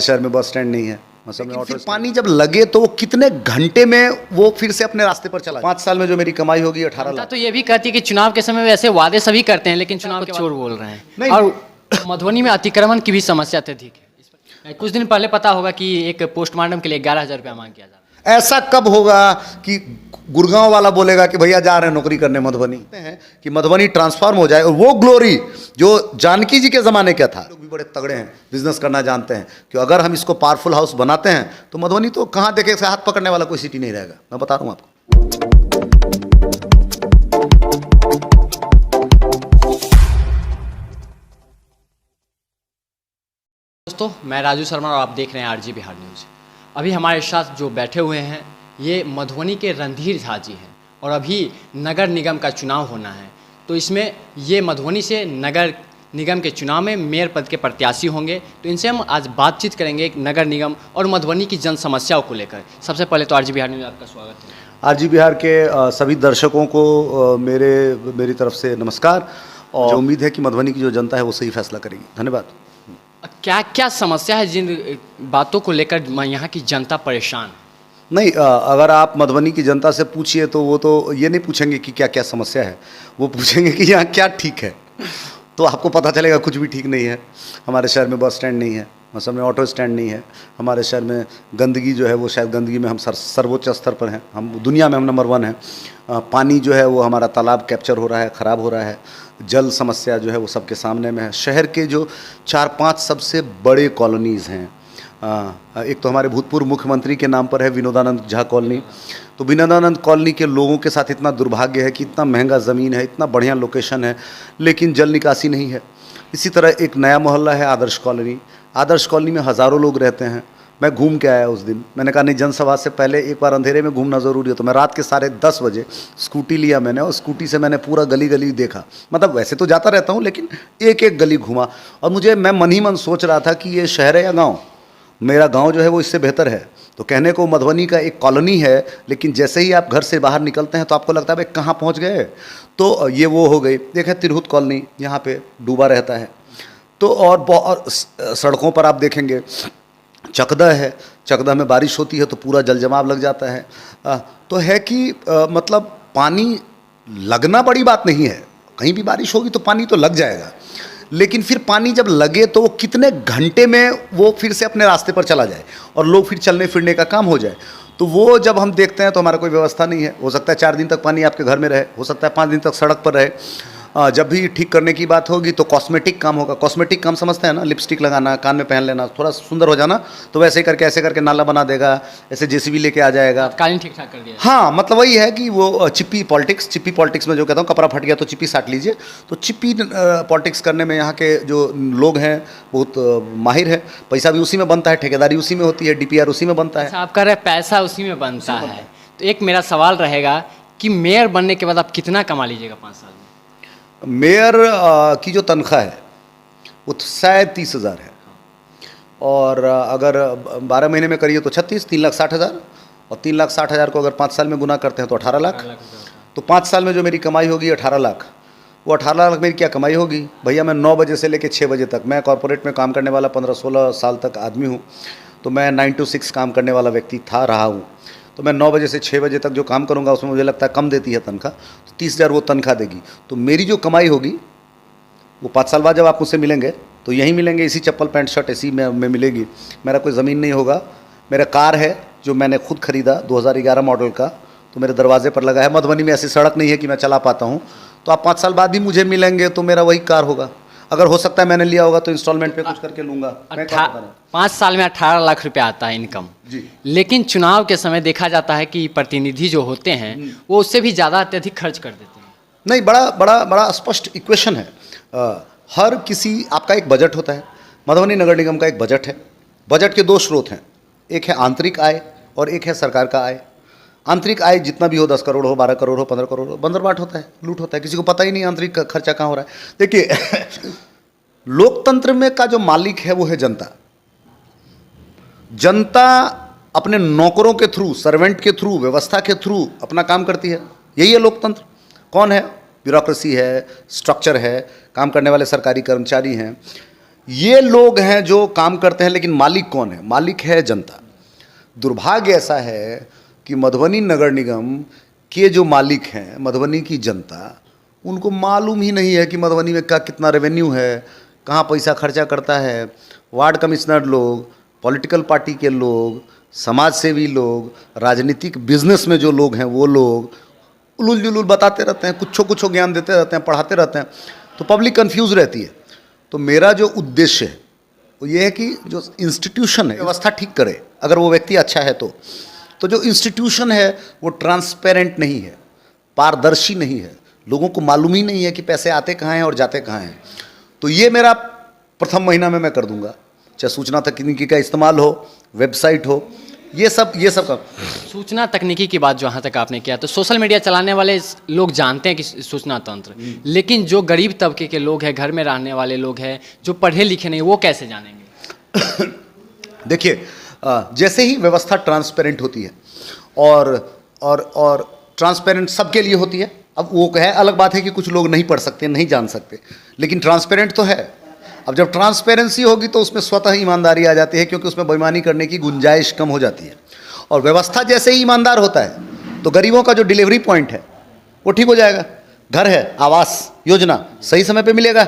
शहर में bus stand नहीं है, मतलब फिर पानी जब लगे तो वो कितने घंटे में वो फिर से अपने रास्ते पर चला। 5 साल में जो मेरी कमाई होगी 18 लाख। तो ये भी कहती है कि चुनाव के समय वैसे वादे सभी करते हैं लेकिन चुनाव के चोर बोल रहे हैं। और मधुबनी में अतिक्रमण की भी समस्या अत्यधिक है। कुछ दिन पहले पता होगा कि एक पोस्टमार्टम के लिए 11,000 रुपया मांग किया जा रहा है। ऐसा कब होगा कि गुड़गांव वाला बोलेगा कि भैया जा रहे हैं नौकरी करने मधुबनी, कि मधुबनी ट्रांसफॉर्म हो जाए और वो ग्लोरी जो जानकी जी के ज़माने का था। लोग भी बड़े तगड़े हैं, बिजनेस करना जानते हैं कि अगर हम इसको पावरफुल हाउस बनाते हैं तो मधुबनी तो कहाँ देखे हाथ पकड़ने वाला कोई सिटी नहीं रहेगा। मैं बता रहा हूँ आपको। दोस्तों, मैं राजू शर्मा और आप देख रहे हैं आरजी बिहार न्यूज़। अभी हमारे साथ जो बैठे हुए हैं ये मधुबनी के रणधीर झा जी हैं और अभी नगर निगम का चुनाव होना है, तो इसमें ये मधुबनी से नगर निगम के चुनाव में मेयर पद के प्रत्याशी होंगे। तो इनसे हम आज बातचीत करेंगे नगर निगम और मधुबनी की जन समस्याओं को लेकर। सबसे पहले तो आरजी बिहार न्यूज़ आपका स्वागत है। आरजी बिहार के सभी दर्शकों को मेरी तरफ से नमस्कार, और उम्मीद है कि मधुबनी की जो जनता है वो सही फैसला करेगी। धन्यवाद। क्या क्या समस्या है जिन बातों को लेकर यहाँ की जनता परेशान है? नहीं, अगर आप मधुबनी की जनता से पूछिए तो वो तो ये नहीं पूछेंगे कि क्या क्या समस्या है, वो पूछेंगे कि यहाँ क्या ठीक है। तो आपको पता चलेगा कुछ भी ठीक नहीं है। हमारे शहर में बस स्टैंड नहीं है, मतलब में ऑटो स्टैंड नहीं है। हमारे शहर में गंदगी जो है वो शायद गंदगी में हम सर्वोच्च स्तर पर हैं, हम दुनिया में हम नंबर 1 हैं। पानी जो है वो हमारा तालाब कैप्चर हो रहा है, ख़राब हो रहा है। जल समस्या जो है वो सबके सामने में है। शहर के जो 4-5 सबसे बड़े कॉलोनीज़ हैं, एक तो हमारे भूतपूर्व मुख्यमंत्री के नाम पर है विनोदानंद झा कॉलोनी। तो विनोदानंद कॉलोनी के लोगों के साथ इतना दुर्भाग्य है कि इतना महंगा ज़मीन है, इतना बढ़िया लोकेशन है, लेकिन जल निकासी नहीं है। इसी तरह एक नया मोहल्ला है आदर्श कॉलोनी। आदर्श कॉलोनी में हज़ारों लोग रहते हैं। मैं घूम के आया उस दिन, मैंने कहा नहीं, जनसभा से पहले एक बार अंधेरे में घूमना ज़रूरी है। तो मैं रात के 10:30 बजे स्कूटी लिया मैंने, और स्कूटी से मैंने पूरा गली गली देखा। मतलब वैसे तो जाता रहता हूँ, लेकिन एक एक गली घूमा, और मैं मन ही मन सोच रहा था कि ये शहर है या गाँव। मेरा गांव जो है वो इससे बेहतर है। तो कहने को मधुबनी का एक कॉलोनी है, लेकिन जैसे ही आप घर से बाहर निकलते हैं तो आपको लगता है भाई कहाँ पहुँच गए। तो ये वो हो गई। देखें तिरहुत कॉलोनी, यहाँ पे डूबा रहता है। तो और सड़कों पर आप देखेंगे चकदा है, चकदा में बारिश होती है तो पूरा जल जमाव लग जाता है। तो है कि मतलब पानी लगना बड़ी बात नहीं है, कहीं भी बारिश होगी तो पानी तो लग जाएगा, लेकिन फिर पानी जब लगे तो वो कितने घंटे में वो फिर से अपने रास्ते पर चला जाए और लोग फिर चलने फिरने का काम हो जाए। तो वो जब हम देखते हैं तो हमारा कोई व्यवस्था नहीं है। हो सकता है 4 दिन तक पानी आपके घर में रहे, हो सकता है 5 दिन तक सड़क पर रहे। जब भी ठीक करने की बात होगी तो कॉस्मेटिक काम होगा। कॉस्मेटिक काम समझते हैं ना, लिपस्टिक लगाना, कान में पहन लेना, थोड़ा सुंदर हो जाना, तो वैसे करके ऐसे करके नाला बना देगा, ऐसे जेसीबी लेके आ जाएगा, कालीन ठीक ठाक कर दिया। हाँ, मतलब वही है कि वो चिप्पी पॉलिटिक्स में जो कहता हूँ, कपड़ा फट गया तो चिप्पी साट लीजिए। तो चिप्पी पॉलिटिक्स करने में यहाँ के जो लोग हैं बहुत माहिर है। पैसा भी उसी में बनता है, ठेकेदारी उसी में होती है, डीपीआर उसी में बनता है। आप कह रहे हैं पैसा उसी में बनता है, तो एक मेरा सवाल रहेगा कि मेयर बनने के बाद आप कितना कमा लीजिएगा 5 साल में? मेयर की जो तनख्वाह है वो शायद 30,000 है, और अगर 12 महीने में करिए तो 36, 3,60,000, और 3,60,000 को अगर 5 साल में गुना करते हैं तो 18 लाख। तो 5 साल में जो मेरी कमाई होगी 18 लाख। वो 18 लाख मेरी क्या कमाई होगी भैया? मैं 9 बजे से लेकर 6 बजे तक, मैं कॉर्पोरेट में काम करने वाला 15-16 साल तक आदमी हूँ। तो मैं 9 to 6 काम करने वाला व्यक्ति रहा हूँ। तो मैं 9 बजे से 6 बजे तक जो काम करूँगा उसमें मुझे लगता है कम देती है तनख्वाह, तो 30,000 वो तनख्वाह देगी। तो मेरी जो कमाई होगी वो 5 साल बाद जब आप मुझसे मिलेंगे तो यहीं मिलेंगे, इसी चप्पल पैंट शर्ट इसी में मिलेगी। मेरा कोई ज़मीन नहीं होगा। मेरा कार है जो मैंने खुद ख़रीदा 2011 मॉडल का, तो मेरे दरवाजे पर लगा है। मधुबनी में ऐसी सड़क नहीं है कि मैं चला पाता हूँ। तो आप 5 साल बाद भी मुझे मिलेंगे तो मेरा वही कार होगा। अगर हो सकता है मैंने लिया होगा तो इंस्टॉलमेंट पे कुछ करके लूँगा। 5 साल में 18 लाख रुपया आता है इनकम जी। लेकिन चुनाव के समय देखा जाता है कि प्रतिनिधि जो होते हैं वो उससे भी ज़्यादा अत्यधिक खर्च कर देते हैं। नहीं, बड़ा स्पष्ट इक्वेशन है। हर किसी, आपका एक बजट होता है। मधुबनी नगर निगम का एक बजट है। बजट के 2 स्रोत हैं, एक है आंतरिक आय और एक है सरकार का आय। आंतरिक आय जितना भी हो, 10 करोड़ हो, 12 करोड़ हो, 15 करोड़ हो, बंदरबाट होता है, लूट होता है, किसी को पता ही नहीं आंतरिक खर्चा कहाँ हो रहा है। देखिए लोकतंत्र में का जो मालिक है वो है जनता। जनता अपने नौकरों के थ्रू, सर्वेंट के थ्रू, व्यवस्था के थ्रू अपना काम करती है। यही है लोकतंत्र। कौन है? ब्यूरोक्रेसी है, स्ट्रक्चर है, काम करने वाले सरकारी कर्मचारी हैं। ये लोग हैं जो काम करते हैं, लेकिन मालिक कौन है? मालिक है जनता। दुर्भाग्य ऐसा है कि मधुबनी नगर निगम के जो मालिक हैं, मधुबनी की जनता, उनको मालूम ही नहीं है कि मधुबनी में का कितना रेवेन्यू है, कहाँ पैसा खर्चा करता है। वार्ड कमिश्नर लोग, पॉलिटिकल पार्टी के लोग, समाज सेवी लोग, राजनीतिक बिजनेस में जो लोग हैं वो लोग उलूल जुलूल बताते रहते हैं, कुछ ज्ञान देते रहते हैं, पढ़ाते रहते हैं, तो पब्लिक कंफ्यूज रहती है। तो मेरा जो उद्देश्य है वो ये है कि जो इंस्टीट्यूशन है व्यवस्था ठीक करे, अगर वो व्यक्ति अच्छा है तो जो इंस्टीट्यूशन है वो ट्रांसपेरेंट नहीं है, पारदर्शी नहीं है, लोगों को मालूम ही नहीं है कि पैसे आते कहाँ हैं और जाते कहाँ हैं। तो ये मेरा प्रथम महीना में मैं कर दूंगा, चाहे सूचना तकनीकी का इस्तेमाल हो, वेबसाइट हो, ये सब का। सूचना तकनीकी की बात जहाँ तक आपने किया, तो सोशल मीडिया चलाने वाले लोग जानते हैं कि सूचना तंत्र, लेकिन जो गरीब तबके के लोग हैं, घर में रहने वाले लोग हैं, जो पढ़े लिखे नहीं, वो कैसे जानेंगे? देखिए, जैसे ही व्यवस्था ट्रांसपेरेंट होती है और ट्रांसपेरेंट सबके लिए होती है, अब वो है अलग बात है कि कुछ लोग नहीं पढ़ सकते, नहीं जान सकते, लेकिन ट्रांसपेरेंट तो है। अब जब ट्रांसपेरेंसी होगी तो उसमें स्वतः ईमानदारी आ जाती है, क्योंकि उसमें बेईमानी करने की गुंजाइश कम हो जाती है। और व्यवस्था जैसे ही ईमानदार होता है तो गरीबों का जो डिलीवरी पॉइंट है वो ठीक हो जाएगा। घर है, आवास योजना सही समय पे मिलेगा,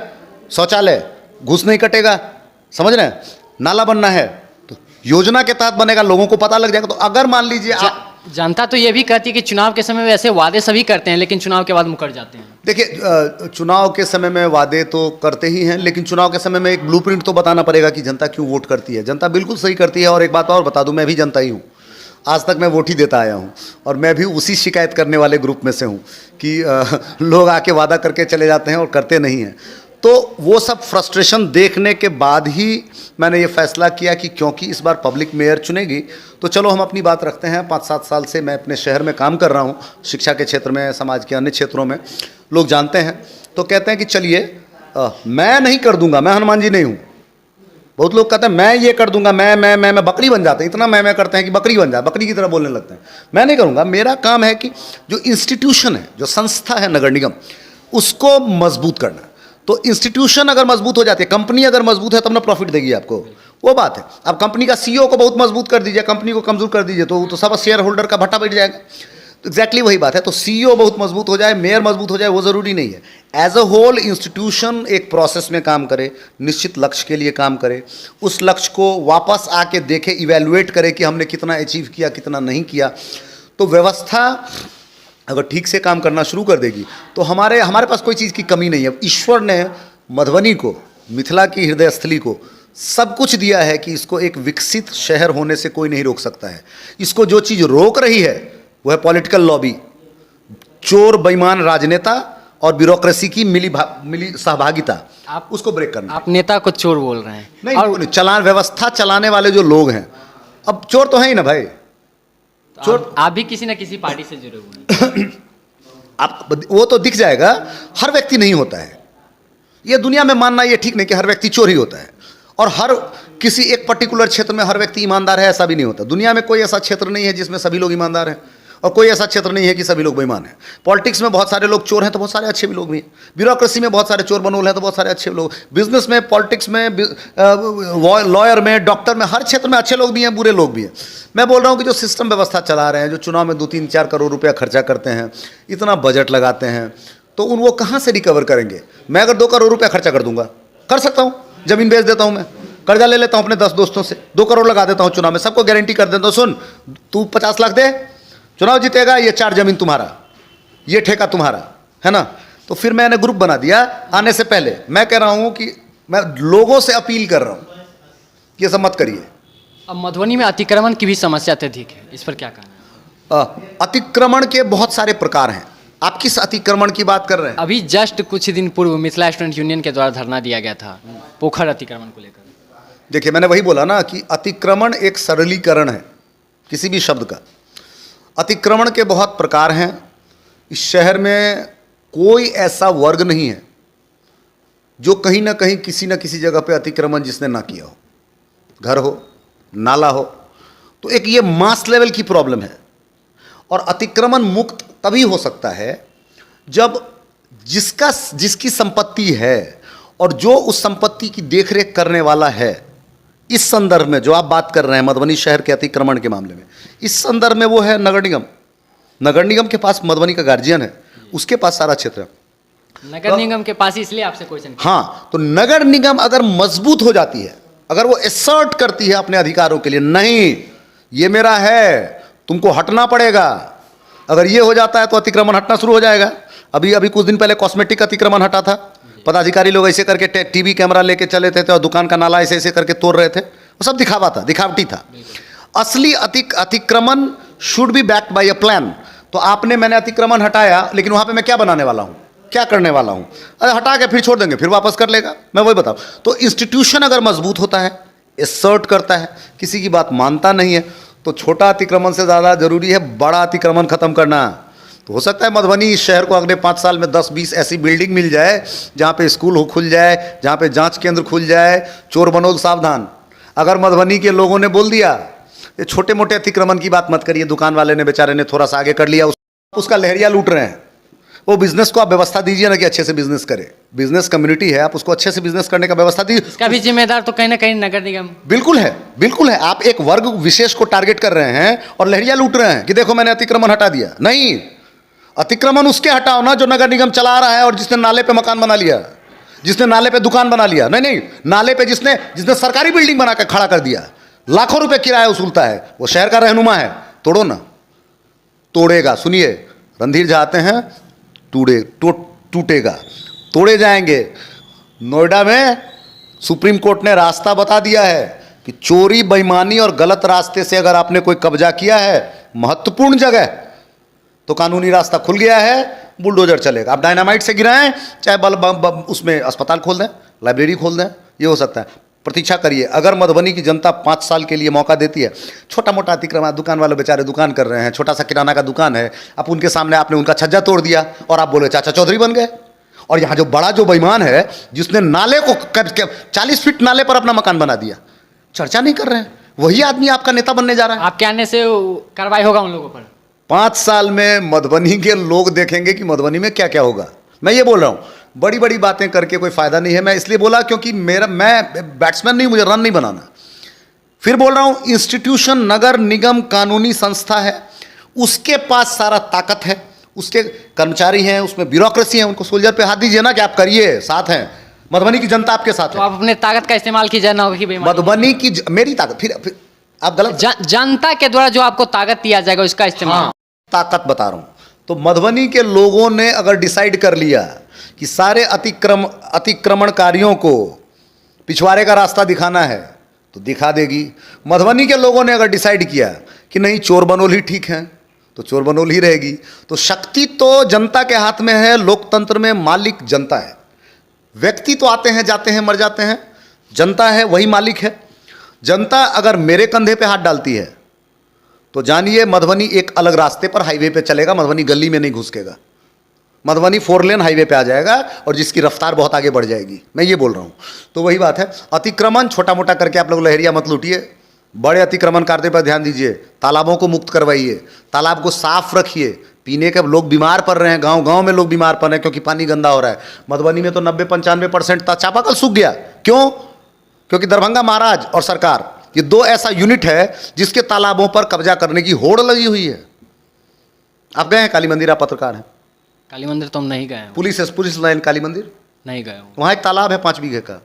शौचालय घूस नहीं कटेगा, समझ रहे हैं, नाला बनना है तो योजना के तहत बनेगा, लोगों को पता लग जाएगा। तो अगर मान लीजिए जनता तो ये भी कहती है कि चुनाव के समय में ऐसे वादे सभी करते हैं, लेकिन चुनाव के बाद मुकर जाते हैं। देखिए, चुनाव के समय में वादे तो करते ही हैं, लेकिन चुनाव के समय में एक ब्लूप्रिंट तो बताना पड़ेगा कि जनता क्यों वोट करती है। जनता बिल्कुल सही करती है। और एक बात और बता दूं, मैं भी जनता ही हूँ, आज तक मैं वोट ही देता आया हूँ, और मैं भी उसी शिकायत करने वाले ग्रुप में से हूँ कि लोग आके वादा करके चले जाते हैं और करते नहीं हैं। तो वो सब फ्रस्ट्रेशन देखने के बाद ही मैंने ये फैसला किया कि क्योंकि इस बार पब्लिक मेयर चुनेगी तो चलो हम अपनी बात रखते हैं। 5-7 साल से मैं अपने शहर में काम कर रहा हूँ, शिक्षा के क्षेत्र में, समाज के अन्य क्षेत्रों में, लोग जानते हैं। तो कहते हैं कि चलिए मैं नहीं कर दूंगा, मैं हनुमान जी नहीं हूँ। बहुत लोग कहते हैं मैं ये कर दूंगा, मैं बकरी बन जाते हैं, इतना मैं करते हैं कि बकरी बन जाए, बकरी की तरह बोलने लगते हैं। मैं नहीं करूँगा। मेरा काम है कि जो इंस्टीट्यूशन है, जो संस्था है नगर निगम, उसको मजबूत करना। तो इंस्टीट्यूशन अगर मजबूत हो जाती है, कंपनी अगर मजबूत है तब ना प्रॉफिट देगी आपको, वो बात है। अब कंपनी का सीईओ को बहुत मजबूत कर दीजिए, कंपनी को कमजोर कर दीजिए तो सब शेयर होल्डर का भट्टा बैठ जाएगा। तो एग्जैक्टली वही बात है। तो सीईओ बहुत मजबूत हो जाए, मेयर मजबूत हो जाए, वो ज़रूरी नहीं है। एज अ होल इंस्टीट्यूशन एक प्रोसेस में काम करे, निश्चित लक्ष्य के लिए काम करे, उस लक्ष्य को वापस आके देखे, इवेल्युएट करे कि हमने कितना अचीव किया, कितना नहीं किया। तो व्यवस्था अगर ठीक से काम करना शुरू कर देगी तो हमारे पास कोई चीज़ की कमी नहीं है। ईश्वर ने मधुबनी को, मिथिला की हृदय स्थली को सब कुछ दिया है कि इसको एक विकसित शहर होने से कोई नहीं रोक सकता है। इसको जो चीज़ रोक रही है वो है पॉलिटिकल लॉबी, चोर बेईमान राजनेता और ब्यूरोक्रेसी की मिली सहभागिता। आप उसको ब्रेक करना। आप नेता को चोर बोल रहे हैं? नहीं, और व्यवस्था चलाने वाले जो लोग हैं, अब चोर तो है ही ना भाई। चोर आप भी किसी ना किसी पार्टी से जुड़े हुए हैं। आप वो तो दिख जाएगा। हर व्यक्ति नहीं होता है, ये दुनिया में मानना ये ठीक नहीं कि हर व्यक्ति चोर ही होता है, और हर किसी एक पर्टिकुलर क्षेत्र में हर व्यक्ति ईमानदार है, ऐसा भी नहीं होता। दुनिया में कोई ऐसा क्षेत्र नहीं है जिसमें सभी लोग ईमानदार हैं, और कोई ऐसा क्षेत्र नहीं है कि सभी लोग बेईमान हैं। पॉलिटिक्स में बहुत सारे लोग चोर हैं तो बहुत सारे अच्छे भी लोग भी हैं। ब्यूरोक्रेसी में बहुत सारे चोर बनोल हैं तो बहुत सारे अच्छे लोग। बिजनेस में, पॉलिटिक्स में, लॉयर में, डॉक्टर में, हर क्षेत्र में अच्छे लोग भी हैं, बुरे लोग भी हैं। मैं बोल रहा हूँ कि जो सिस्टम व्यवस्था चला रहे हैं, जो चुनाव में 2-3-4 करोड़ रुपया खर्चा करते हैं, इतना बजट लगाते हैं, तो वो कहाँ से रिकवर करेंगे? मैं अगर 2 करोड़ रुपया खर्चा कर दूंगा, कर सकता हूँ, ज़मीन बेच देता हूँ, मैं कर्जा ले लेता हूँ अपने 10 दोस्तों से, 2 करोड़ लगा देता हूँ चुनाव में, सबको गारंटी कर देता हूँ, सुन तू 50 लाख दे, चुनाव जीतेगा, ये 4 जमीन तुम्हारा, ये ठेका तुम्हारा, है ना। तो फिर मैंने ग्रुप बना दिया। आने से पहले मैं कह रहा हूँ कि मैं लोगों से अपील कर रहा हूँ, ये सब मत करिए। अब मधुबनी में अतिक्रमण की भी समस्या अत्यधिक है, इस पर क्या कहना है? अतिक्रमण के बहुत सारे प्रकार हैं। आप किस अतिक्रमण की बात कर रहे हैं? अभी जस्ट कुछ दिन पूर्व मिथिला स्टूडेंट यूनियन के द्वारा धरना दिया गया था पोखर अतिक्रमण को लेकर। देखिए, मैंने वही बोला ना कि अतिक्रमण एक सरलीकरण है किसी भी शब्द का। अतिक्रमण के बहुत प्रकार हैं। इस शहर में कोई ऐसा वर्ग नहीं है जो कहीं ना कहीं किसी न किसी जगह पे अतिक्रमण जिसने ना किया हो, घर हो, नाला हो। तो एक ये मास लेवल की प्रॉब्लम है। और अतिक्रमण मुक्त तभी हो सकता है जब जिसकी संपत्ति है और जो उस संपत्ति की देखरेख करने वाला है, इस संदर्भ में जो आप बात कर रहे हैं मधुबनी शहर के अतिक्रमण के मामले में, इस संदर्भ में वो है नगर निगम। नगर निगम के पास मधुबनी का गार्जियन है, उसके पास सारा क्षेत्र है। नगर निगम के पास, इसलिए आपसे क्वेश्चन। हाँ, तो नगर निगम अगर मजबूत हो जाती है, अगर वो एसर्ट करती है अपने अधिकारों के लिए, नहीं ये मेरा है, तुमको हटना पड़ेगा, अगर ये हो जाता है तो अतिक्रमण हटना शुरू हो जाएगा। अभी अभी कुछ दिन पहले कॉस्मेटिक अतिक्रमण हटा था, पदाधिकारी लोग ऐसे करके टीवी कैमरा लेके चले थे और दुकान का नाला ऐसे ऐसे करके तोड़ रहे थे, वो सब दिखावा था, दिखावटी था। असली अतिक्रमण should be backed by a plan. तो आपने, मैंने अतिक्रमण हटाया, लेकिन वहां पे मैं क्या बनाने वाला हूं, क्या करने वाला हूं? अरे हटा के फिर छोड़ देंगे, फिर वापस कर लेगा, मैं वही बताऊं। तो इंस्टीट्यूशन अगर मजबूत होता है, एसर्ट करता है, किसी की बात मानता नहीं है, तो छोटा अतिक्रमण से ज़्यादा जरूरी है बड़ा अतिक्रमण खत्म करना। तो हो सकता है मधुबनी शहर को अगले 5 साल में 10-20 ऐसी बिल्डिंग मिल जाए जहाँ पे स्कूल हो खुल जाए, जहाँ पे जांच केंद्र खुल जाए, चोर बनोल सावधान। अगर मधुबनी के लोगों ने बोल दिया ये छोटे मोटे अतिक्रमण की बात मत करिए, दुकान वाले ने बेचारे ने थोड़ा सा आगे कर लिया, उसका लहरिया लूट रहे हैं, वो बिजनेस को आप व्यवस्था दीजिए ना कि अच्छे से बिजनेस करे। बिजनेस कम्युनिटी है, आप उसको अच्छे से बिजनेस करने का व्यवस्था दीजिए। इसका भी जिम्मेदार तो कहीं ना कहीं नगर निगम। बिल्कुल है, बिल्कुल है। आप एक वर्ग विशेष को टारगेट कर रहे हैं और लहरिया लूट रहे हैं कि देखो मैंने अतिक्रमण हटा दिया। नहीं, अतिक्रमण उसके हटाओ ना जो नगर निगम चला रहा है और जिसने नाले पे मकान बना लिया, जिसने नाले पे दुकान बना लिया। नहीं नहीं, नाले पे जिसने सरकारी बिल्डिंग बना कर खड़ा कर दिया, लाखों रुपए किराया वसूलता है, वो शहर का रहनुमा है, तोड़ो ना। तोड़ेगा, सुनिए, रणधीर झा आते हैं, टूटेगा, तोड़े जाएंगे। नोएडा में सुप्रीम कोर्ट ने रास्ता बता दिया है कि चोरी, बेईमानी और गलत रास्ते से अगर आपने कोई कब्जा किया है महत्वपूर्ण जगह, तो कानूनी रास्ता खुल गया है, बुलडोजर चलेगा। आप डायनामाइट से गिराएं, चाहे उसमें अस्पताल खोल दें, लाइब्रेरी खोल दें, ये हो सकता है। प्रतीक्षा करिए, अगर मधुबनी की जनता 5 साल के लिए मौका देती है, छोटा मोटा अतिक्रमण, दुकान वाले बेचारे दुकान कर रहे हैं, छोटा सा किराना का दुकान है, आप उनके सामने आपने उनका छज्जा तोड़ दिया और आप बोले चाचा चौधरी बन गए। और यहाँ जो बड़ा जो बेईमान है जिसने नाले को 40 फीट नाले पर अपना मकान बना दिया, चर्चा नहीं कर रहे हैं, वही आदमी आपका नेता बनने जा रहा है। आपके आने से कार्रवाई होगा उन लोगों पर। 5 साल में मधुबनी के लोग देखेंगे कि मधुबनी में क्या क्या होगा। मैं ये बोल रहा हूँ, बड़ी बड़ी बातें करके कोई फायदा नहीं है। मैं इसलिए बोला क्योंकि मैं बैट्समैन नहीं, मुझे रन नहीं बनाना। फिर बोल रहा हूँ, इंस्टीट्यूशन नगर निगम कानूनी संस्था है, उसके पास सारा ताकत है, उसके कर्मचारी हैं, उसमें ब्यूरोक्रेसी है, उनको सोल्जर पे हाथ दीजिए ना कि आप करिए, साथ हैं, मधुबनी की जनता आपके साथ तो है। आप अपने ताकत का इस्तेमाल कीजिए ना कि मधुबनी की मेरी ताकत, फिर आप गलत। जनता के द्वारा जो आपको ताकत दिया जाएगा उसका इस्तेमाल। हाँ, ताकत बता रहा हूँ। तो मधुबनी के लोगों ने अगर डिसाइड कर लिया कि सारे अतिक्रमणकारियों को पिछवाड़े का रास्ता दिखाना है तो दिखा देगी। मधुबनी के लोगों ने अगर डिसाइड किया कि नहीं चोर बनोल ही ठीक है तो चोर बनोल ही रहेगी। तो शक्ति तो जनता के हाथ में है, लोकतंत्र में मालिक जनता है। व्यक्ति तो आते हैं जाते हैं मर जाते हैं, जनता है वही मालिक है। जनता अगर मेरे कंधे पे हाथ डालती है तो जानिए मधुबनी एक अलग रास्ते पर हाईवे पे चलेगा, मधुबनी गली में नहीं घुसकेगा, मधुबनी 4 लेन हाईवे पे आ जाएगा और जिसकी रफ्तार बहुत आगे बढ़ जाएगी। मैं ये बोल रहा हूँ। तो वही बात है, अतिक्रमण छोटा मोटा करके आप लोग लहरिया मत लूटिए, बड़े अतिक्रमणकारियों पर ध्यान दीजिए, तालाबों को मुक्त करवाइए, तालाब को साफ रखिए। पीने के लोग बीमार पड़ रहे हैं, गांव गांव में लोग बीमार पड़ रहे हैं क्योंकि पानी गंदा हो रहा है। मधुबनी में तो 90-95% चापाकल सूख गया। क्यों? क्योंकि दरभंगा महाराज और सरकार, ये 2 ऐसा यूनिट है जिसके तालाबों पर कब्जा करने की होड़ लगी हुई है। आप गए हैं काली मंदिर, आप पत्रकार हैं। काली मंदिर तो हम नहीं गए हैं। पुलिस लाइन काली मंदिर नहीं गए हूँ। वहाँ एक तालाब है 5 बीघे का,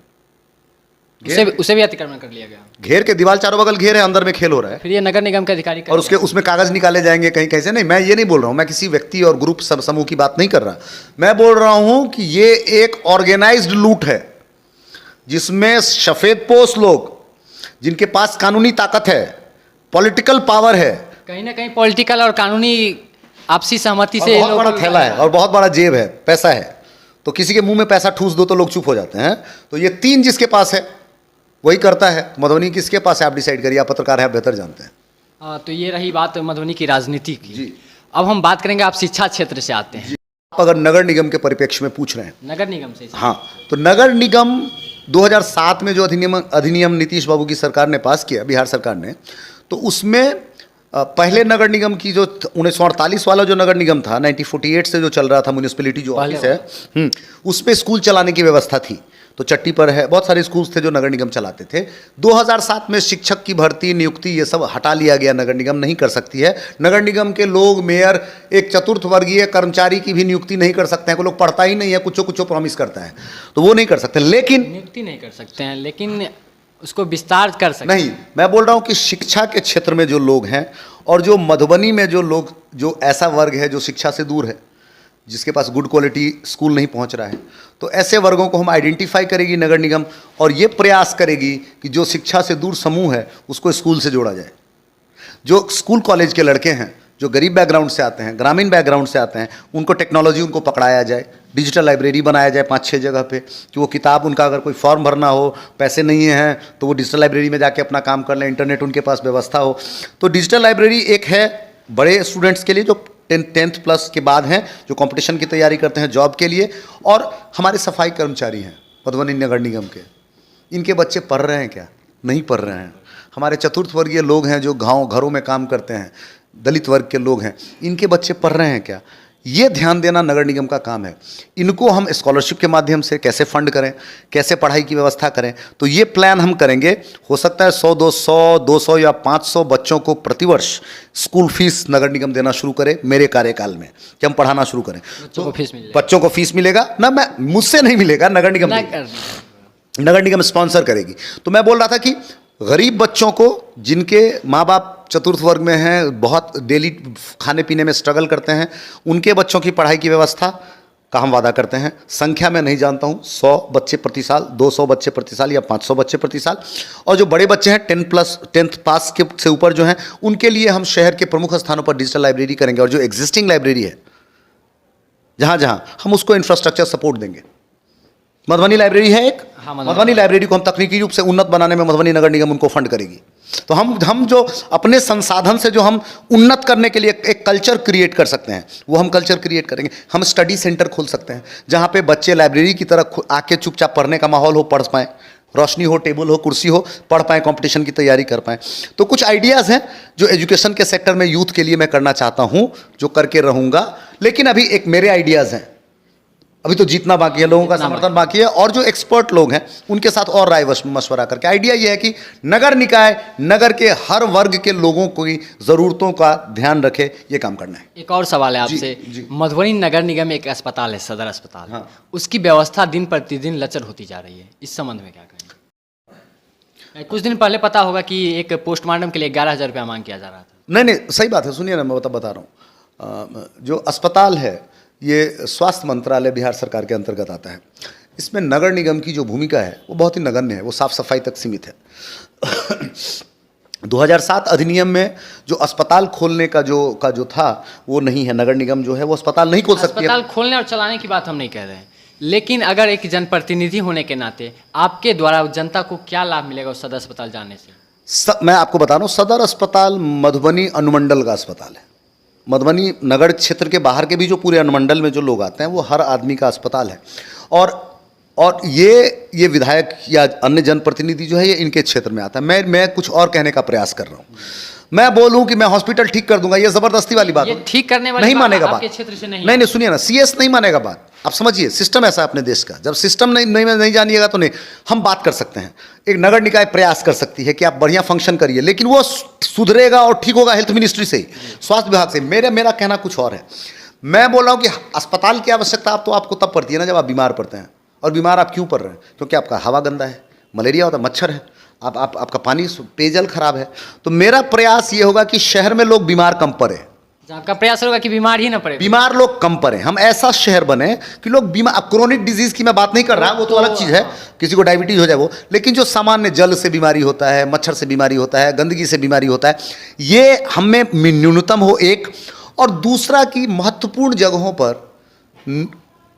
उसे भी अतिक्रमण कर लिया गया। घेर के दीवार चारों बगल घेर है, अंदर में खेल हो रहा है। फिर ये नगर निगम के अधिकारी और उसमें कागज निकाले जाएंगे कहीं कैसे। नहीं, मैं ये नहीं बोल रहा हूँ, मैं किसी व्यक्ति और ग्रुप समूह की बात नहीं कर रहा। मैं बोल रहा हूँ कि ये एक ऑर्गेनाइज्ड लूट है जिसमें सफेदपोश लोग, जिनके पास कानूनी ताकत है, पॉलिटिकल पावर है, कहीं ना कहीं पॉलिटिकल और कानूनी आपसी सहमति से बहुत बड़ा थैला है और बहुत बड़ा जेब है, पैसा है। तो किसी के मुंह में पैसा ठूस दो तो लोग चुप हो जाते हैं। तो ये 3 जिसके पास है वही करता है। मधुबनी किसके पास है आप डिसाइड करिए, आप पत्रकार है, आप बेहतर जानते हैं। तो ये रही बात मधुबनी की राजनीति की। जी। अब हम बात करेंगे, आप शिक्षा क्षेत्र से आते हैं। आप अगर नगर निगम के परिप्रेक्ष्य में पूछ रहे हैं, नगर निगम से। हाँ, तो नगर निगम 2007 में जो अधिनियम नीतीश बाबू की सरकार ने पास किया, बिहार सरकार ने, तो उसमें पहले नगर निगम की जो 1948 वाला जो नगर निगम था, 1948 से जो चल रहा था, म्यूनिसिपैलिटी जो ऑफिस है, उस पर स्कूल चलाने की व्यवस्था थी। तो चट्टी पर है, बहुत सारे स्कूल्स थे जो नगर निगम चलाते थे। 2007 में शिक्षक की भर्ती, नियुक्ति, ये सब हटा लिया गया, नगर निगम नहीं कर सकती है। नगर निगम के लोग, मेयर एक चतुर्थ वर्गीय कर्मचारी की भी नियुक्ति नहीं कर सकते हैं, कोई लोग पढ़ता ही नहीं है, कुछ कुछ प्रॉमिस करता है, तो वो नहीं कर सकते। लेकिन नियुक्ति नहीं कर सकते हैं, लेकिन उसको विस्तार कर सकते हैं। नहीं, मैं बोल रहा हूं कि शिक्षा के क्षेत्र में जो लोग हैं और जो मधुबनी में जो लोग, जो ऐसा वर्ग है जो शिक्षा से दूर है, जिसके पास गुड क्वालिटी स्कूल नहीं पहुंच रहा है, तो ऐसे वर्गों को हम आइडेंटिफाई करेगी नगर निगम और ये प्रयास करेगी कि जो शिक्षा से दूर समूह है उसको स्कूल से जोड़ा जाए। जो स्कूल कॉलेज के लड़के हैं, जो गरीब बैकग्राउंड से आते हैं, ग्रामीण बैकग्राउंड से आते हैं, उनको टेक्नोलॉजी उनको पकड़ाया जाए, डिजिटल लाइब्रेरी बनाया जाए 5-6 जगह पे, कि वो किताब, उनका अगर कोई फॉर्म भरना हो, पैसे नहीं हैं तो वो डिजिटल लाइब्रेरी में जाके अपना काम कर लें, इंटरनेट उनके पास व्यवस्था हो। तो डिजिटल लाइब्रेरी एक है बड़े स्टूडेंट्स के लिए जो 10th प्लस के बाद हैं, जो कंपटीशन की तैयारी करते हैं जॉब के लिए, और हमारे सफाई कर्मचारी हैं मधुबनी नगर निगम के, इनके बच्चे पढ़ रहे हैं क्या? नहीं पढ़ रहे हैं। हमारे चतुर्थ वर्गीय लोग हैं जो घरों में काम करते हैं, दलित वर्ग के लोग हैं, इनके बच्चे पढ़ रहे हैं क्या? ये ध्यान देना नगर निगम का काम है। इनको हम स्कॉलरशिप के माध्यम से कैसे फंड करें, कैसे पढ़ाई की व्यवस्था करें, तो ये प्लान हम करेंगे। हो सकता है 100-200 या 500 बच्चों को प्रतिवर्ष स्कूल फीस नगर निगम देना शुरू करे मेरे कार्यकाल में, कि हम पढ़ाना शुरू करें। तो बच्चों को फीस मिलेगा ना, मैं मुझसे नहीं मिलेगा, नगर निगम स्पॉन्सर करेगी। तो मैं बोल रहा था कि गरीब बच्चों को, जिनके माँ बाप चतुर्थ वर्ग में हैं, बहुत डेली खाने पीने में स्ट्रगल करते हैं, उनके बच्चों की पढ़ाई की व्यवस्था का हम वादा करते हैं। संख्या में नहीं जानता हूँ, 100 बच्चे प्रति साल, 200 बच्चे प्रति साल या 500 बच्चे प्रति साल। और जो बड़े बच्चे हैं 10th पास के से ऊपर जो हैं, उनके लिए हम शहर के प्रमुख स्थानों पर डिजिटल लाइब्रेरी करेंगे, और जो एग्जिस्टिंग लाइब्रेरी है जहाँ जहाँ, हम उसको इंफ्रास्ट्रक्चर सपोर्ट देंगे। मधुबनी लाइब्रेरी है एक, मधुबनी लाइब्रेरी को हम तकनीकी रूप से उन्नत बनाने में मधुबनी नगर निगम उनको फंड करेगी। तो हम जो अपने संसाधन से जो हम उन्नत करने के लिए एक कल्चर क्रिएट कर सकते हैं, वो हम कल्चर क्रिएट करेंगे। हम स्टडी सेंटर खोल सकते हैं जहाँ पे बच्चे लाइब्रेरी की तरह आके चुपचाप पढ़ने का माहौल हो, पढ़ पाएँ, रोशनी हो, टेबल हो, कुर्सी हो, पढ़ पाएँ, कंपटीशन की तैयारी कर पाएँ। तो कुछ आइडियाज़ हैं जो एजुकेशन के सेक्टर में यूथ के लिए मैं करना चाहता हूँ, जो करके रहूँगा। लेकिन अभी एक मेरे आइडियाज़ हैं, अभी तो जीतना बाकी है, लोगों का समर्थन बाकी है, और जो एक्सपर्ट लोग हैं उनके साथ और राय मशवरा करके। आइडिया ये है कि नगर निकाय नगर के हर वर्ग के लोगों की ज़रूरतों का ध्यान रखे, ये काम करना है। एक और सवाल है आपसे, मधुबनी नगर निगम एक अस्पताल है, सदर अस्पताल, हाँ। उसकी व्यवस्था दिन प्रतिदिन लचर होती जा रही है, इस संबंध में क्या करेंगे? कुछ दिन पहले पता होगा कि एक पोस्टमार्टम के लिए 11,000 रुपया मांग किया जा रहा था। नहीं, सही बात है, सुनिए ना, मैं बता रहा हूँ। जो अस्पताल है ये स्वास्थ्य मंत्रालय बिहार सरकार के अंतर्गत आता है। इसमें नगर निगम की जो भूमिका है वो बहुत ही नगण्य है, वो साफ सफाई तक सीमित है। 2007 अधिनियम में जो अस्पताल खोलने का जो था वो नहीं है। नगर निगम जो है वो अस्पताल नहीं खोल सकती है। अस्पताल खोलने और चलाने की बात हम नहीं कह रहे हैं, लेकिन अगर एक जनप्रतिनिधि होने के नाते आपके द्वारा जनता को क्या लाभ मिलेगा उस सदर अस्पताल जाने से? मैं आपको बता रहा हूँ, सदर अस्पताल मधुबनी अनुमंडल का अस्पताल है। मधुबनी नगर क्षेत्र के बाहर के भी जो पूरे अनुमंडल में जो लोग आते हैं वो हर आदमी का अस्पताल है। और ये विधायक या अन्य जनप्रतिनिधि जो है ये इनके क्षेत्र में आता है। मैं कुछ और कहने का प्रयास कर रहा हूँ। मैं बोलूँ कि मैं हॉस्पिटल ठीक कर दूंगा, ये ज़बरदस्ती वाली बात, ये ठीक करने वाली नहीं मानेगा बात, आपके क्षेत्र से नहीं सुनिए ना, CS नहीं मानेगा बात। आप समझिए, सिस्टम ऐसा है अपने देश का, जब सिस्टम नहीं जानिएगा तो नहीं। हम बात कर सकते हैं, एक नगर निकाय प्रयास कर सकती है कि आप बढ़िया फंक्शन करिए, लेकिन वो सुधरेगा और ठीक होगा हेल्थ मिनिस्ट्री से ही, स्वास्थ्य विभाग से। मेरा कहना कुछ और है। मैं बोल रहा हूँ कि अस्पताल की आवश्यकता आपको तब पड़ती है ना जब आप बीमार पड़ते हैं। और बीमार आप क्यों पड़ रहे हैं? क्योंकि आपका हवा गंदा है, मलेरिया होता है, मच्छर है, आपका पानी पेयजल खराब है। तो मेरा प्रयास ये होगा कि शहर में लोग बीमार कम पड़े। आपका प्रयास होगा कि बीमार ही ना पड़े, बीमार लोग कम पड़े। हम ऐसा शहर बने कि लोग बीमार, क्रोनिक डिजीज की मैं बात नहीं कर रहा, वो तो अलग चीज़ है, किसी को डायबिटीज हो जाए वो, लेकिन जो सामान्य जल से बीमारी होता है, मच्छर से बीमारी होता है, गंदगी से बीमारी होता है, ये हमें न्यूनतम हो एक। और दूसरा कि महत्वपूर्ण जगहों पर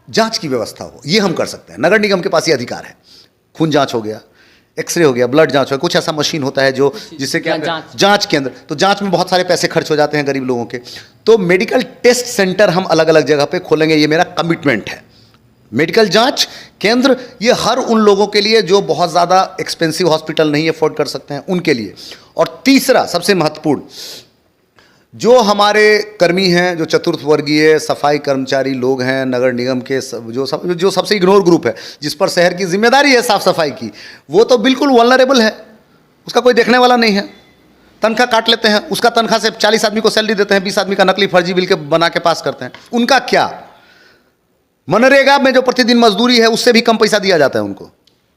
जांच की व्यवस्था हो, ये हम कर सकते हैं। नगर निगम के पास ये अधिकार है। खून जांच हो गया, एक्सरे हो गया, ब्लड जांच हो गया, कुछ ऐसा मशीन होता है जो जिससे क्या जांच केंद्र, तो जांच में बहुत सारे पैसे खर्च हो जाते हैं गरीब लोगों के। तो मेडिकल टेस्ट सेंटर हम अलग अलग जगह पे खोलेंगे, ये मेरा कमिटमेंट है। मेडिकल जांच केंद्र ये हर उन लोगों के लिए जो बहुत ज़्यादा एक्सपेंसिव हॉस्पिटल नहीं अफोर्ड कर सकते हैं, उनके लिए। और तीसरा सबसे महत्वपूर्ण, जो हमारे कर्मी हैं, जो चतुर्थ वर्गीय सफाई कर्मचारी लोग हैं नगर निगम के, जो सबसे इग्नोर ग्रुप है, जिस पर शहर की जिम्मेदारी है साफ सफाई की, वो तो बिल्कुल वल्नरेबल है, उसका कोई देखने वाला नहीं है। तनख्वाह काट लेते हैं, उसका तनख्वाह से 40 आदमी को सैलरी देते हैं, 20 आदमी का नकली फर्जी बिल के बना के पास करते हैं। उनका क्या? मनरेगा में जो प्रतिदिन मजदूरी है उससे भी कम पैसा दिया जाता है उनको।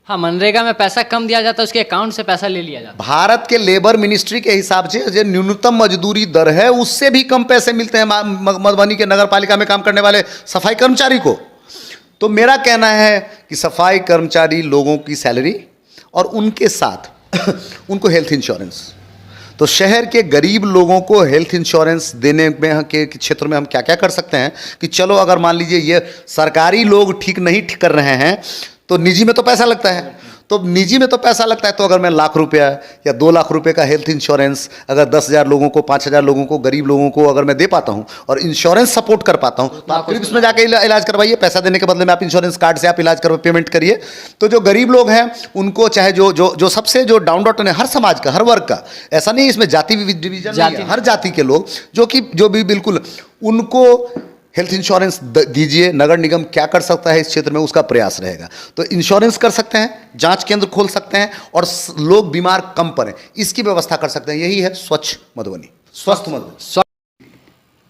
हाँ, मनरेगा में पैसा कम दिया जाता है, उसके अकाउंट से पैसा ले लिया जाता है। भारत के लेबर मिनिस्ट्री के हिसाब से जो न्यूनतम मजदूरी दर है उससे भी कम पैसे मिलते हैं मधुबनी के नगर पालिका में काम करने वाले सफाई कर्मचारी को। तो मेरा कहना है कि सफाई कर्मचारी लोगों की सैलरी और उनके साथ उनको हेल्थ इंश्योरेंस, तो शहर के गरीब लोगों को हेल्थ इंश्योरेंस देने में के क्षेत्र में हम क्या क्या कर सकते हैं कि चलो अगर मान लीजिए ये सरकारी लोग ठीक नहीं कर रहे हैं तो निजी में तो पैसा लगता है, तो निजी में तो पैसा लगता है, तो अगर मैं लाख रुपया या 2 लाख रुपए का हेल्थ इंश्योरेंस अगर 10,000 लोगों को, 5,000 लोगों को, गरीब लोगों को अगर मैं दे पाता हूं और इंश्योरेंस सपोर्ट कर पाता हूं, तो आप क्रिप्स में जाके इलाज करवाइए, पैसा देने के बदले में आप इंश्योरेंस कार्ड से आप इलाज करवाइए, पेमेंट करिए। तो जो गरीब लोग हैं उनको, चाहे जो सबसे जो डाउन डॉट है हर समाज का, हर वर्ग का, ऐसा नहीं इसमें जाति डिवीजन नहीं है, हर जाति के लोग जो भी बिल्कुल, उनको हेल्थ इंश्योरेंस दीजिए। नगर निगम क्या कर सकता है इस क्षेत्र में, उसका प्रयास रहेगा। तो इंश्योरेंस कर सकते हैं, जांच केंद्र खोल सकते हैं और लोग बीमार कम पड़े, इसकी व्यवस्था कर सकते हैं। यही है स्वच्छ मधुबनी, स्वस्थ मधुबनी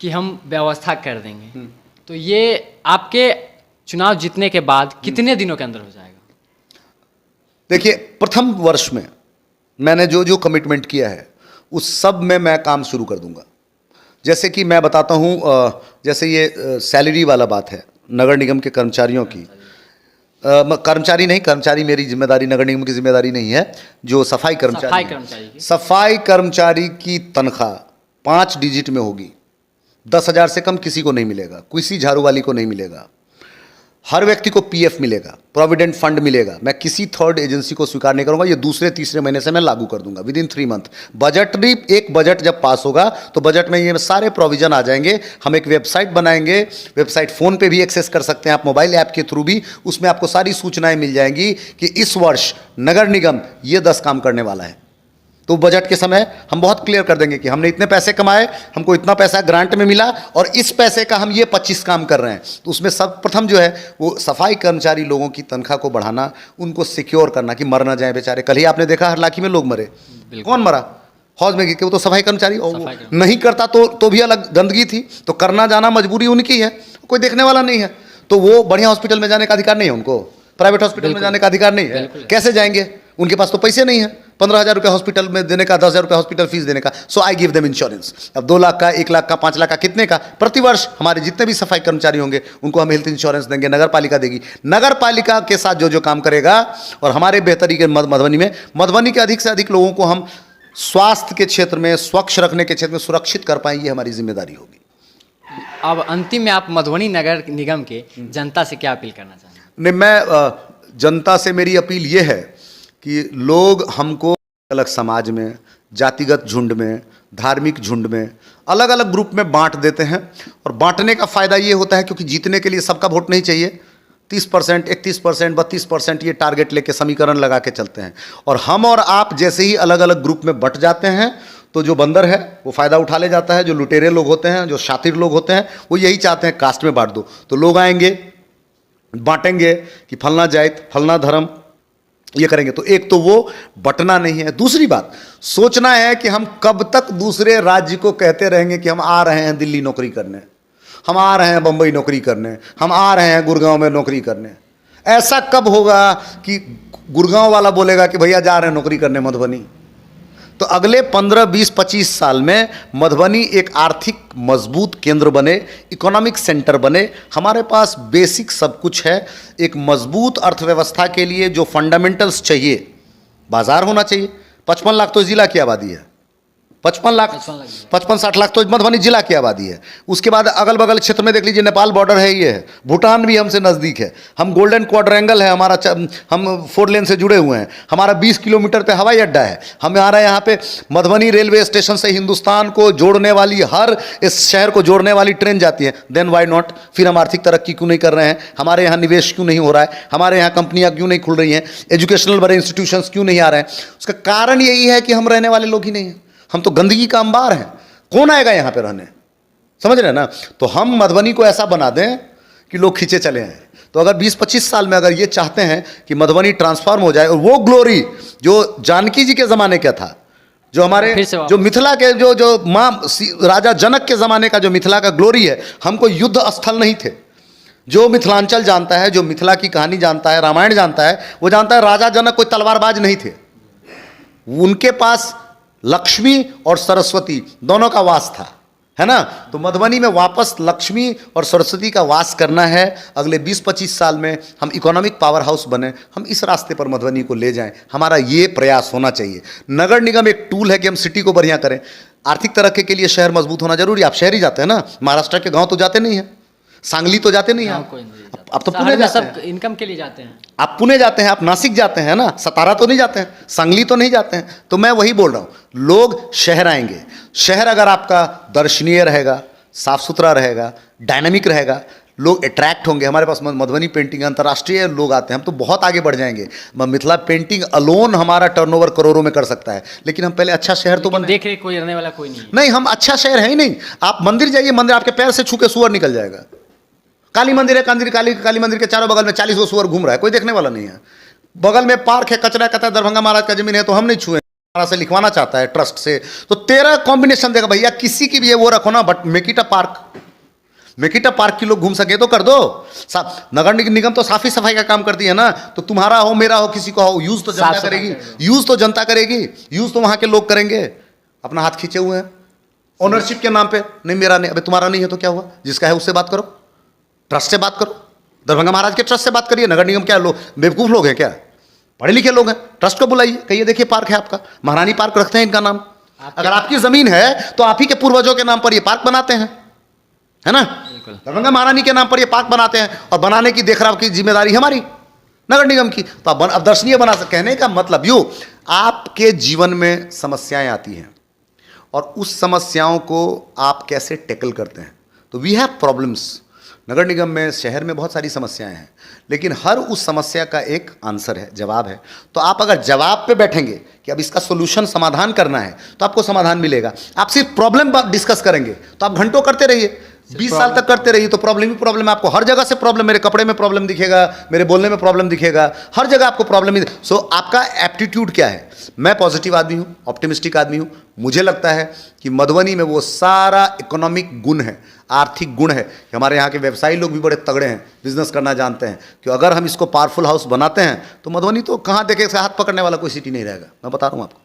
कि हम व्यवस्था कर देंगे। तो ये आपके चुनाव जीतने के बाद कितने दिनों के अंदर हो जाएगा? देखिए, प्रथम वर्ष में मैंने जो कमिटमेंट किया है उस सब में मैं काम शुरू कर दूंगा। जैसे कि मैं बताता हूँ, जैसे ये सैलरी वाला बात है नगर निगम के कर्मचारियों की, कर्मचारी मेरी जिम्मेदारी, नगर निगम की जिम्मेदारी नहीं है। जो सफाई कर्मचारी की तनख्वाह 5 डिजिट में होगी, 10,000 से कम किसी को नहीं मिलेगा, किसी झाड़ू वाली को नहीं मिलेगा। हर व्यक्ति को पीएफ मिलेगा, प्रोविडेंट फंड मिलेगा। मैं किसी थर्ड एजेंसी को स्वीकार नहीं करूंगा। ये दूसरे तीसरे महीने से मैं लागू कर दूंगा, विद इन 3 मंथ। एक बजट जब पास होगा तो बजट में ये सारे प्रोविजन आ जाएंगे। हम एक वेबसाइट बनाएंगे, वेबसाइट फ़ोन पे भी एक्सेस कर सकते हैं आप, मोबाइल ऐप के थ्रू भी, उसमें आपको सारी सूचनाएं मिल जाएंगी कि इस वर्ष नगर निगम ये 10 काम करने वाला है। तो बजट के समय हम बहुत क्लियर कर देंगे कि हमने इतने पैसे कमाए, हमको इतना पैसा ग्रांट में मिला और इस पैसे का हम ये 25 काम कर रहे हैं। तो उसमें सब प्रथम जो है वो सफाई कर्मचारी लोगों की तनख्वाह को बढ़ाना, उनको सिक्योर करना कि मर ना जाए बेचारे। कल ही आपने देखा हरलाखी में लोग मरे, कौन मरा? हौज में गिर के, वो तो सफाई कर्मचारी। और नहीं करता तो भी अलग गंदगी थी, तो करना जाना मजबूरी उनकी है, कोई देखने वाला नहीं है। तो वो बढ़िया हॉस्पिटल में जाने का अधिकार नहीं है उनको, प्राइवेट हॉस्पिटल में जाने का अधिकार नहीं है। कैसे जाएंगे? उनके पास तो पैसे नहीं है 15,000 रुपये हॉस्पिटल में देने का, 10,000 रुपये हॉस्पिटल फीस देने का। सो आई गिव देम इंश्योरेंस। अब 2 लाख का, 1 लाख का, 5 लाख का, कितने का? प्रतिवर्ष हमारे जितने भी सफाई कर्मचारी होंगे उनको हम हेल्थ इंश्योरेंस देंगे, नगर पालिका देगी। नगर पालिका के साथ जो काम करेगा और हमारे बेहतरी के मधुबनी के अधिक से अधिक लोगों को हम स्वास्थ्य के क्षेत्र में, स्वच्छ रखने के क्षेत्र में सुरक्षित कर पाएं, ये हमारी जिम्मेदारी होगी। अब अंतिम में आप मधुबनी नगर निगम के जनता से क्या अपील करना चाहेंगे? नहीं, मैं जनता से मेरी अपील ये है कि लोग हमको अलग समाज में, जातिगत झुंड में, धार्मिक झुंड में, अलग अलग ग्रुप में बांट देते हैं। और बांटने का फ़ायदा ये होता है क्योंकि जीतने के लिए सबका वोट नहीं चाहिए। 30%, 31%, 32% ये टारगेट लेके समीकरण लगा के चलते हैं। और हम और आप जैसे ही अलग अलग ग्रुप में बट जाते हैं तो जो बंदर है वो फ़ायदा उठा ले जाता है। जो लुटेरे लोग होते हैं, जो शातिर लोग होते हैं, वो यही चाहते हैं कास्ट में बांट दो। तो लोग आएंगे, बांटेंगे कि फलना जात, फलना धर्म, ये करेंगे। तो एक तो वो बटना नहीं है। दूसरी बात, सोचना है कि हम कब तक दूसरे राज्य को कहते रहेंगे कि हम आ रहे हैं दिल्ली नौकरी करने, हम आ रहे हैं बंबई नौकरी करने, हम आ रहे हैं गुड़गांव में नौकरी करने। ऐसा कब होगा कि गुड़गांव वाला बोलेगा कि भैया जा रहे हैं नौकरी करने मधुबनी? तो अगले 15, 20, 25 साल में मधुबनी एक आर्थिक मजबूत केंद्र बने, इकोनॉमिक सेंटर बने। हमारे पास बेसिक सब कुछ है। एक मजबूत अर्थव्यवस्था के लिए जो फंडामेंटल्स चाहिए, बाजार होना चाहिए। 55 लाख तो जिला की आबादी है, 55-60 लाख तो मधुबनी जिला की आबादी है। उसके बाद अगल बगल क्षेत्र में देख लीजिए, नेपाल बॉर्डर है, ये है, भूटान भी हमसे नज़दीक है। हम गोल्डन क्वाड्रेंगल है हमारा, हम 4 लेन से जुड़े हुए हैं। हमारा 20 किलोमीटर पे हवाई अड्डा है। हमारा यहाँ पे मधुबनी रेलवे स्टेशन से हिंदुस्तान को जोड़ने वाली, हर इस शहर को जोड़ने वाली ट्रेन जाती है। Then why not? फिर हम आर्थिक तरक्की क्यों नहीं कर रहे हैं? हमारे यहाँ निवेश क्यों नहीं हो रहा है? हमारे यहाँ कंपनियाँ क्यों नहीं खुल रही हैं? एजुकेशनल बड़े इंस्टीट्यूशंस क्यों नहीं आ रहे हैं? उसका कारण यही है कि हम रहने वाले लोग ही नहीं हैं। हम तो गंदगी का अंबार हैं। कौन आएगा यहाँ पे रहने? समझ रहे हैं ना? तो हम मधुबनी को ऐसा बना दें कि लोग खींचे चले आए। तो अगर 20-25 साल में अगर ये चाहते हैं कि मधुबनी ट्रांसफॉर्म हो जाए और वो ग्लोरी जो जानकी जी के ज़माने का था, जो हमारे जो मिथिला के जो माँ राजा जनक के ज़माने का जो मिथिला का ग्लोरी है, हमको युद्ध स्थल नहीं थे। जो मिथिलांचल जानता है, जो मिथिला की कहानी जानता है, रामायण जानता है, वो जानता है राजा जनक कोई तलवारबाज नहीं थे। उनके पास लक्ष्मी और सरस्वती दोनों का वास था, है ना? तो मधुबनी में वापस लक्ष्मी और सरस्वती का वास करना है। अगले 20-25 साल में हम इकोनॉमिक पावर हाउस बने, हम इस रास्ते पर मधुबनी को ले जाएं। हमारा ये प्रयास होना चाहिए। नगर निगम एक टूल है कि हम सिटी को बढ़िया करें। आर्थिक तरक्की के लिए शहर मजबूत होना जरूरी। आप शहर ही जाते हैं ना, महाराष्ट्र के गांव तो जाते नहीं हैं, सांगली तो जाते नहीं हैं। आप तो पुणे जाते हैं, इनकम के लिए जाते हैं। आप पुणे जाते हैं, आप नासिक जाते हैं ना, सतारा तो नहीं जाते हैं, सांगली तो नहीं जाते हैं। तो मैं वही बोल रहा हूँ, लोग शहर आएंगे। शहर अगर आपका दर्शनीय रहेगा, साफ सुथरा रहेगा, डायनामिक रहेगा, लोग अट्रैक्ट होंगे। हमारे पास मधुबनी पेंटिंग अंतर्राष्ट्रीय लोग आते हैं, हम तो बहुत आगे बढ़ जाएंगे। मिथिला पेंटिंग अलोन हमारा टर्नओवर करोड़ों में कर सकता है, लेकिन हम पहले अच्छा शहर तो बने। देख रहे कोई रहने वाला कोई नहीं। नहीं, हम अच्छा शहर है ही नहीं। आप मंदिर जाइए, मंदिर आपके पैर से छू के सुअर निकल जाएगा। काली मंदिर है, काली मंदिर के चारों बगल में 40 गो सुअर घूम रहा है, कोई देखने वाला नहीं है। बगल में पार्क है, कचरा कहता है दरभंगा महाराज का जमीन है तो हम नहीं छुए, से लिखवाना चाहता है ट्रस्ट से। तो तेरा कॉम्बिनेशन देगा भैया, किसी की भी है वो रखो ना, but make it a park. Make it a park की लोग घूम सके तो कर दो। नगर निगम तो साफी सफाई का काम करती है ना, तो तुम्हारा हो मेरा हो किसी को हो, यूज तो जनता करेगी, यूज तो जनता करेगी, यूज तो वहां के लोग करेंगे। अपना हाथ खींचे हुए हैं ओनरशिप के नाम पे, नहीं मेरा नहीं, अबे तुम्हारा नहीं है तो क्या हुआ? जिसका है उससे बात करो, ट्रस्ट से बात करो, दरभंगा महाराज के ट्रस्ट से बात करिए। नगर निगम क्या लोग बेवकूफ लोग हैं क्या? पढ़े लिखे लोग हैं। ट्रस्ट को बुलाइए, कहिए देखिए पार्क है आपका, महारानी पार्क रखते हैं इनका नाम। अगर आपकी जमीन है तो आप ही के पूर्वजों के नाम पर ये पार्क बनाते हैं, है ना? दरभंगा महारानी के नाम पर ये पार्क बनाते हैं और बनाने की देखरेख की जिम्मेदारी हमारी नगर निगम की। तो आप दर्शनीय बना सकते। कहने का मतलब यूं, आपके जीवन में समस्याएं आती हैं और उस समस्याओं को आप कैसे टैकल करते हैं। तो वी हैव प्रॉब्लम्स। नगर निगम में, शहर में बहुत सारी समस्याएं हैं, लेकिन हर उस समस्या का एक आंसर है, जवाब है। तो आप अगर जवाब पे बैठेंगे कि अब इसका सोल्यूशन समाधान करना है, तो आपको समाधान मिलेगा। आप सिर्फ प्रॉब्लम डिस्कस करेंगे तो आप घंटों करते रहिए, 20 साल तक करते रहिए तो प्रॉब्लम ही प्रॉब्लम है। आपको हर जगह से प्रॉब्लम, मेरे कपड़े में प्रॉब्लम दिखेगा, मेरे बोलने में प्रॉब्लम दिखेगा, हर जगह आपको प्रॉब्लम ही। सो आपका एप्टीट्यूड क्या है? मैं पॉजिटिव आदमी हूँ, ऑप्टिमिस्टिक आदमी हूँ। मुझे लगता है कि मधुबनी में वो सारा इकोनॉमिक गुण है, आर्थिक गुण है। हमारे यहाँ के व्यवसायी लोग भी बड़े तगड़े हैं, बिजनेस करना जानते हैं, कि अगर हम इसको पावरफुल हाउस बनाते हैं तो मधुबनी तो कहाँ देखे हाथ पकड़ने वाला कोई सिटी नहीं रहेगा, मैं बता रहा हूँ आपको।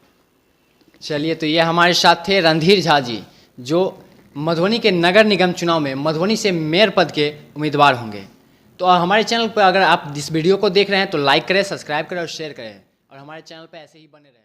चलिए, तो ये हमारे साथ थे रणधीर झा जी, जो मधुबनी के नगर निगम चुनाव में मधुबनी से मेयर पद के उम्मीदवार होंगे। तो हमारे चैनल पर अगर आप इस वीडियो को देख रहे हैं तो लाइक करें, सब्सक्राइब करें और शेयर करें, और हमारे चैनल पर ऐसे ही बने रहें।